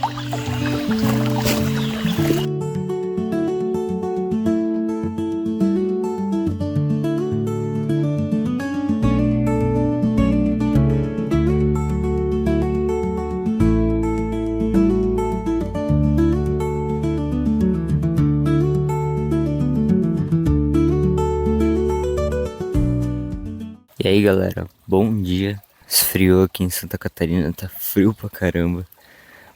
E aí galera, bom dia. Esfriou aqui em Santa Catarina, tá frio pra caramba.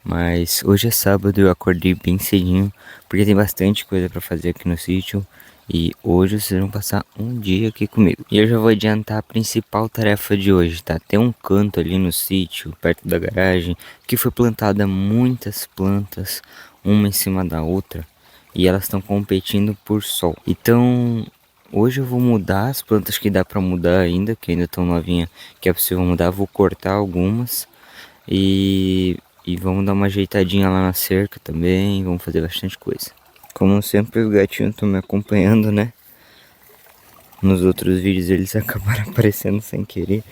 Mas hoje é sábado e eu acordei bem cedinho, porque tem bastante coisa pra fazer aqui no sítio. E hoje vocês vão passar um dia aqui comigo. E eu já vou adiantar a principal tarefa de hoje, tá? Tem um canto ali no sítio, perto da garagem, que foi plantada muitas plantas, uma em cima da outra. E elas estão competindo por sol. Então hoje eu vou mudar as plantas que dá pra mudar ainda, que ainda estão novinhas, que é possível mudar. Vou cortar algumas e vamos dar uma ajeitadinha lá na cerca também, vamos fazer bastante coisa. Como sempre os gatinhos estão me acompanhando, né? Nos outros vídeos eles acabaram aparecendo sem querer.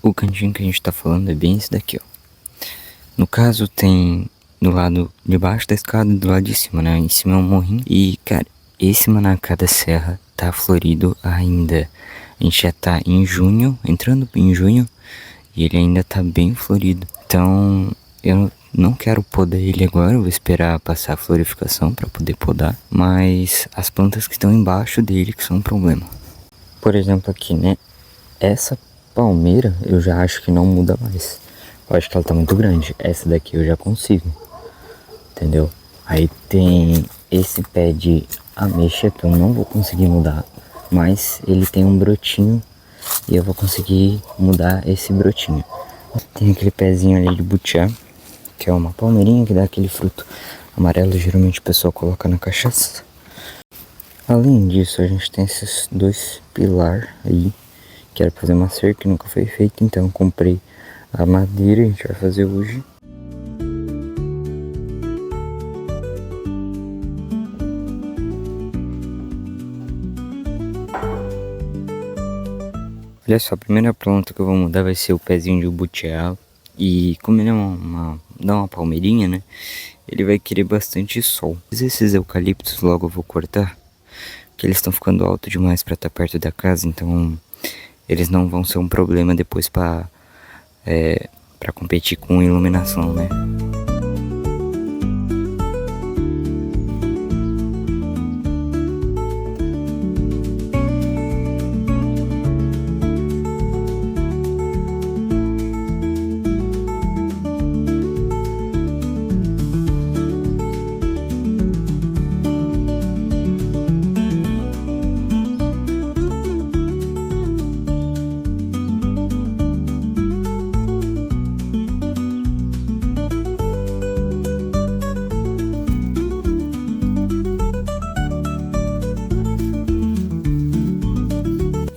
O cantinho que a gente tá falando é bem esse daqui, ó. No caso tem do lado de baixo da escada e do lado de cima, né? Em cima é um morrinho. E cara, esse manacá da serra tá florido ainda. A gente já tá em junho, entrando em junho, e ele ainda tá bem florido. Então eu não quero podar ele agora, eu vou esperar passar a florificação para poder podar. Mas as plantas que estão embaixo dele que são um problema. Por exemplo aqui, né? Essa palmeira eu já acho que não muda mais. Eu acho que ela tá muito grande. Essa daqui eu já consigo, entendeu? Aí tem esse pé de ameixa que eu não vou conseguir mudar, mas ele tem um brotinho e eu vou conseguir mudar esse brotinho. Tem aquele pezinho ali de butiá, que é uma palmeirinha que dá aquele fruto amarelo, geralmente o pessoal coloca na cachaça. Além disso, a gente tem esses dois pilar aí, que era pra fazer uma cerca que nunca foi feita, então eu comprei a madeira e a gente vai fazer hoje. Olha só, a primeira planta que eu vou mudar vai ser o pezinho de butiá. E como ele é dá uma palmeirinha, né? Ele vai querer bastante sol. Esses eucaliptos logo eu vou cortar, porque eles estão ficando altos demais para estar perto da casa. Então eles não vão ser um problema depois para competir com iluminação, né?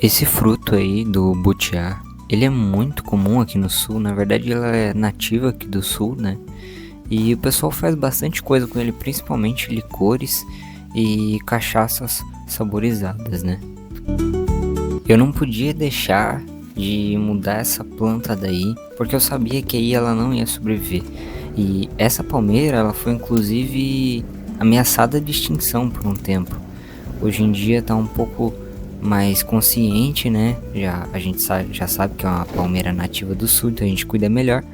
Esse fruto aí do butiá, ele é muito comum aqui no sul. Na verdade ela é nativa aqui do sul, né? E o pessoal faz bastante coisa com ele, principalmente licores e cachaças saborizadas, né? Eu não podia deixar de mudar essa planta daí, porque eu sabia que aí ela não ia sobreviver. E essa palmeira, ela foi inclusive ameaçada de extinção por um tempo. Hoje em dia tá um pouco mais consciente, né? A gente já sabe que é uma palmeira nativa do sul, então a gente cuida melhor.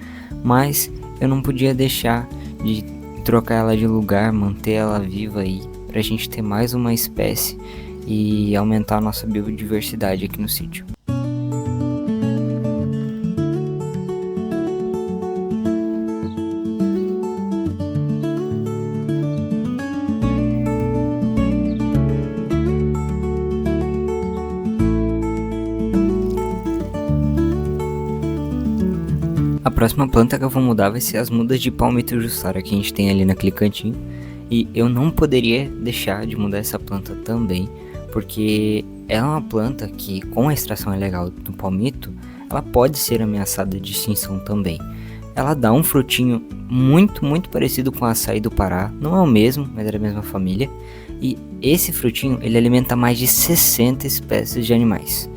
Mas eu não podia deixar de trocar ela de lugar, manter ela viva aí, pra gente ter mais uma espécie e aumentar a nossa biodiversidade aqui no sítio. A próxima planta que eu vou mudar vai ser as mudas de palmito jussara que a gente tem ali naquele cantinho. E eu não poderia deixar de mudar essa planta também, porque ela é uma planta que, com a extração ilegal do palmito, ela pode ser ameaçada de extinção também. Ela dá um frutinho muito parecido com o açaí do Pará, não é o mesmo, mas é da mesma família. E esse frutinho, ele alimenta mais de 60 espécies de animais.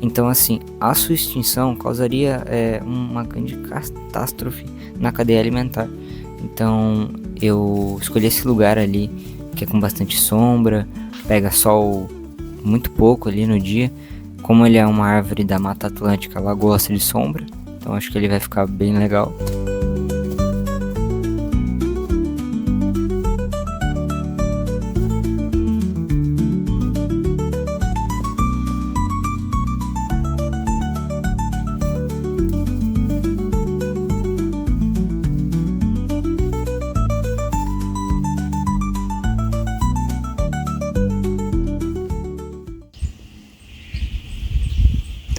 Então assim, a sua extinção causaria uma grande catástrofe na cadeia alimentar. Então eu escolhi esse lugar ali que é com bastante sombra, pega sol muito pouco ali no dia. Como ele é uma árvore da Mata Atlântica, ela gosta de sombra, então acho que ele vai ficar bem legal.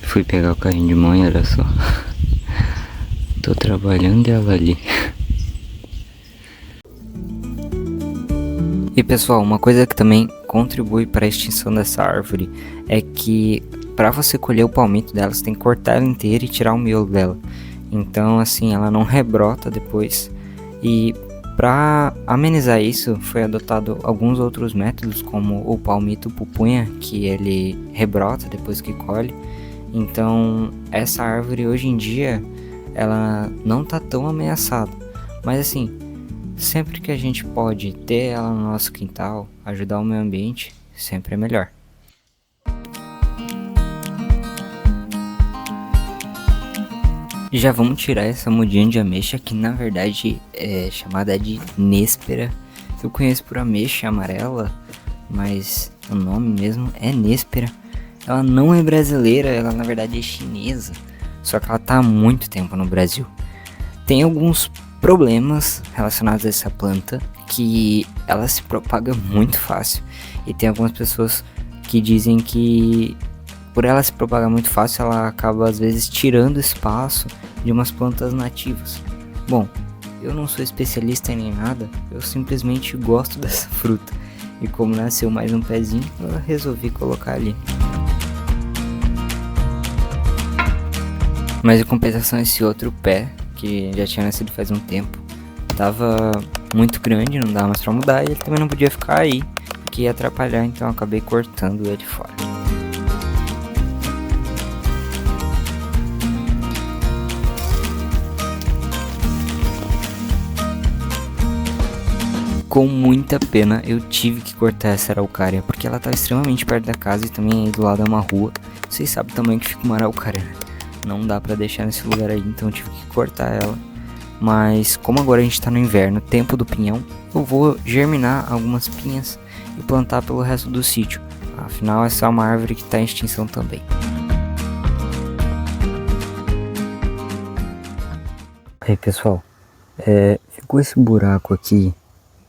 Fui pegar o carrinho de mãe, olha só. Tô trabalhando ela ali. E pessoal, uma coisa que também contribui para a extinção dessa árvore é que para você colher o palmito dela, você tem que cortar ela inteira e tirar o miolo dela. Então assim, ela não rebrota depois. E para amenizar isso, foi adotado alguns outros métodos, como o palmito pupunha, que ele rebrota depois que colhe. Então essa árvore hoje em dia ela não tá tão ameaçada, mas assim, sempre que a gente pode ter ela no nosso quintal, ajudar o meio ambiente, sempre é melhor. Já vamos tirar essa mudinha de ameixa, que na verdade é chamada de néspera. Eu conheço por ameixa amarela, mas o nome mesmo é néspera. Ela não é brasileira, ela na verdade é chinesa, só que ela tá há muito tempo no Brasil. Tem alguns problemas relacionados a essa planta, que ela se propaga muito fácil, e tem algumas pessoas que dizem que por ela se propagar muito fácil, ela acaba às vezes tirando espaço de umas plantas nativas. Bom, eu não sou especialista em nem nada, eu simplesmente gosto dessa fruta, e como nasceu mais um pezinho, eu resolvi colocar ali. Mas em compensação, esse outro pé, que já tinha nascido faz um tempo, tava muito grande, não dava mais pra mudar, e ele também não podia ficar aí, porque ia atrapalhar, então eu acabei cortando ele fora. Com muita pena, eu tive que cortar essa araucária, porque ela estava extremamente perto da casa e também aí do lado é uma rua. Vocês sabem também que fica uma araucária, né? Não dá pra deixar nesse lugar aí, então eu tive que cortar ela. Mas como agora a gente tá no inverno, tempo do pinhão, eu vou germinar algumas pinhas e plantar pelo resto do sítio. Afinal, essa é uma árvore que tá em extinção também. Aí pessoal, ficou esse buraco aqui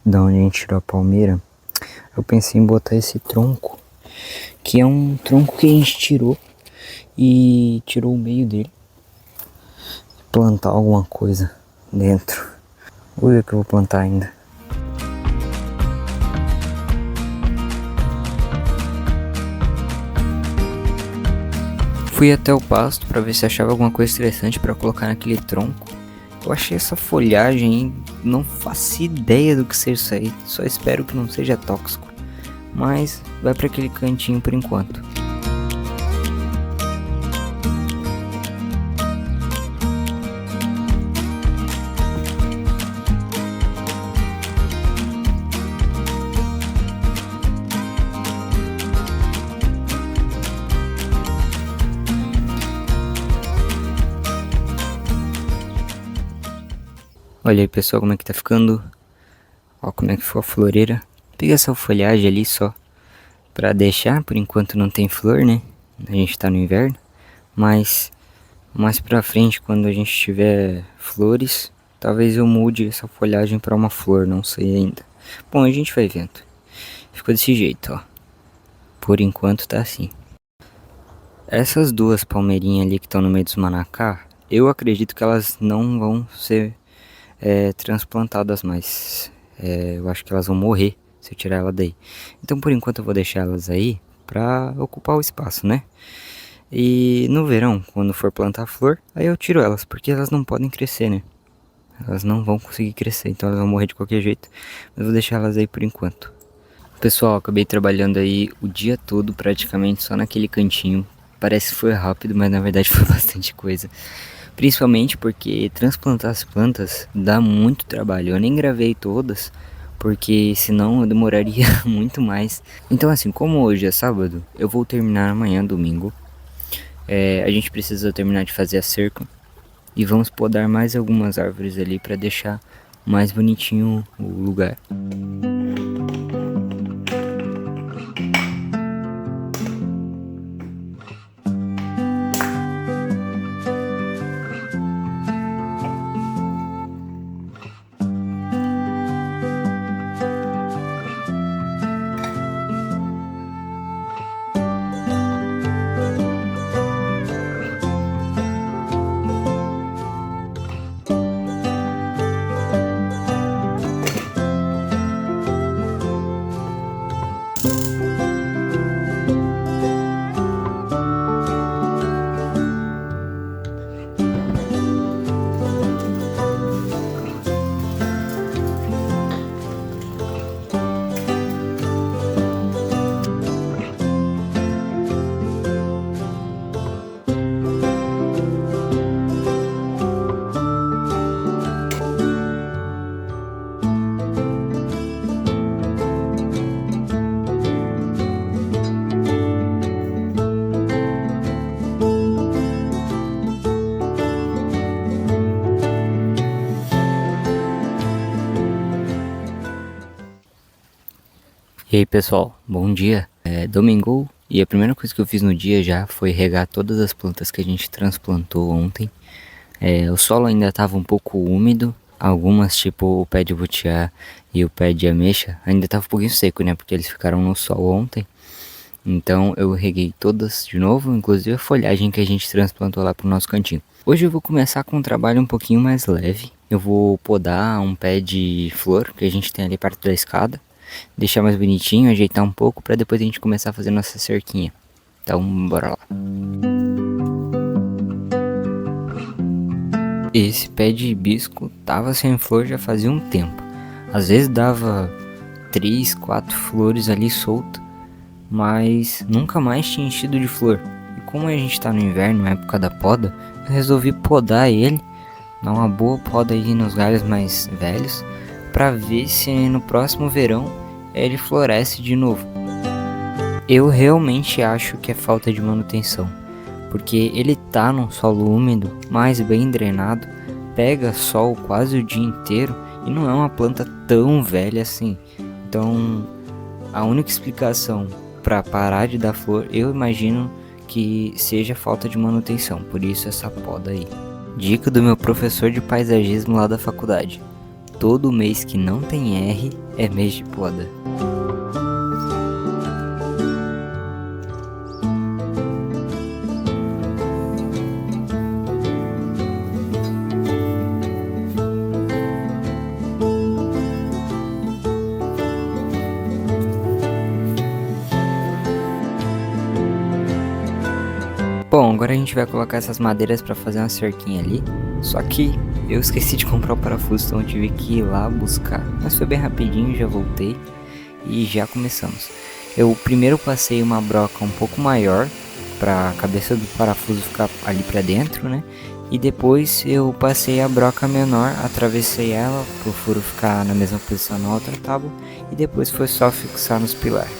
da onde a gente tirou a palmeira. Eu pensei em botar esse tronco, que é um tronco que a gente tirou e tirou o meio dele, plantar alguma coisa dentro. Vou ver o que eu vou plantar ainda. Fui até o pasto para ver se achava alguma coisa interessante para colocar naquele tronco. Eu achei essa folhagem, não faço ideia do que seja isso aí, só espero que não seja tóxico, mas vai para aquele cantinho por enquanto. Olha aí pessoal, como é que tá ficando. Ó como é que ficou a floreira. Peguei essa folhagem ali só pra deixar, por enquanto não tem flor, né? A gente tá no inverno. Mas mais pra frente, quando a gente tiver flores, talvez eu mude essa folhagem pra uma flor, não sei ainda. Bom, a gente vai vendo. Ficou desse jeito, ó. Por enquanto tá assim. Essas duas palmeirinhas ali que estão no meio dos manacá, eu acredito que elas não vão ser transplantadas mais. Eu acho que elas vão morrer se eu tirar ela daí. Então por enquanto eu vou deixar elas aí pra ocupar o espaço, né? E no verão, quando for plantar flor, aí eu tiro elas, porque elas não podem crescer, né? Elas não vão conseguir crescer, então elas vão morrer de qualquer jeito. Mas eu vou deixar elas aí por enquanto. Pessoal, acabei trabalhando aí o dia todo praticamente só naquele cantinho. Parece que foi rápido, mas na verdade foi bastante coisa. Principalmente porque transplantar as plantas dá muito trabalho. Eu nem gravei todas, porque senão eu demoraria muito mais. Então assim, como hoje é sábado, eu vou terminar amanhã, domingo. A gente precisa terminar de fazer a cerca e vamos podar mais algumas árvores ali para deixar mais bonitinho o lugar. E aí pessoal, bom dia. Domingo e a primeira coisa que eu fiz no dia já foi regar todas as plantas que a gente transplantou ontem. O solo ainda estava um pouco úmido, algumas tipo o pé de butiá e o pé de ameixa ainda estava um pouquinho seco, né, porque eles ficaram no sol ontem. Então eu reguei todas de novo, inclusive a folhagem que a gente transplantou lá pro nosso cantinho. Hoje eu vou começar com um trabalho um pouquinho mais leve. Eu vou podar um pé de flor que a gente tem ali perto da escada, deixar mais bonitinho, ajeitar um pouco para depois a gente começar a fazer nossa cerquinha. Então bora lá. Esse pé de hibisco tava sem flor já fazia um tempo. Às vezes dava 3, 4 flores ali soltas, mas nunca mais tinha enchido de flor. E como a gente tá no inverno, época da poda, eu resolvi podar ele, dar uma boa poda aí nos galhos mais velhos, para ver se no próximo verão ele floresce de novo. Eu realmente acho que é falta de manutenção, porque ele tá num solo úmido, mas bem drenado, pega sol quase o dia inteiro e não é uma planta tão velha assim. Então a única explicação para parar de dar flor, eu imagino que seja falta de manutenção, por isso essa poda aí. Dica do meu professor de paisagismo lá da faculdade: todo mês que não tem R é mês de poda. Bom, agora a gente vai colocar essas madeiras para fazer uma cerquinha ali. Só que eu esqueci de comprar o parafuso, então eu tive que ir lá buscar. Mas foi bem rapidinho, já voltei e já começamos. Eu primeiro passei uma broca um pouco maior para a cabeça do parafuso ficar ali para dentro, né? E depois eu passei a broca menor, atravessei ela para o furo ficar na mesma posição na outra tábua. E depois foi só fixar nos pilares.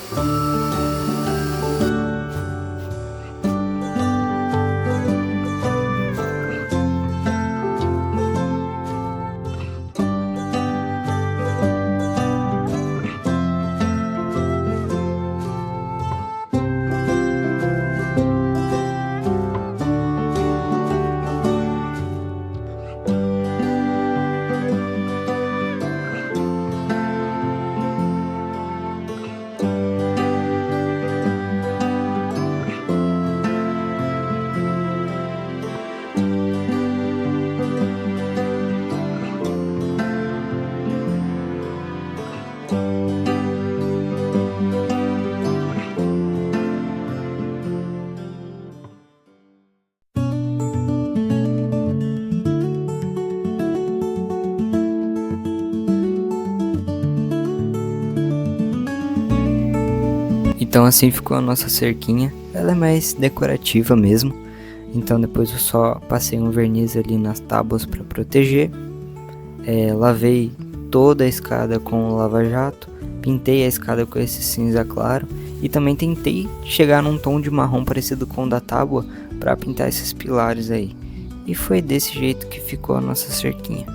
Então assim ficou a nossa cerquinha. Ela é mais decorativa mesmo. Então depois eu só passei um verniz ali nas tábuas para proteger. Lavei toda a escada com lava-jato, pintei a escada com esse cinza claro e também tentei chegar num tom de marrom parecido com o da tábua para pintar esses pilares aí. E foi desse jeito que ficou a nossa cerquinha.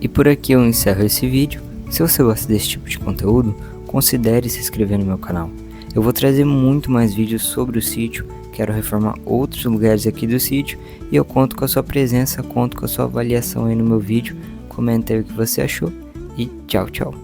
E por aqui eu encerro esse vídeo. Se você gosta desse tipo de conteúdo, considere se inscrever no meu canal. Eu vou trazer muito mais vídeos sobre o sítio, quero reformar outros lugares aqui do sítio e eu conto com a sua presença, conto com a sua avaliação aí no meu vídeo. Comenta aí o que você achou e tchau, tchau.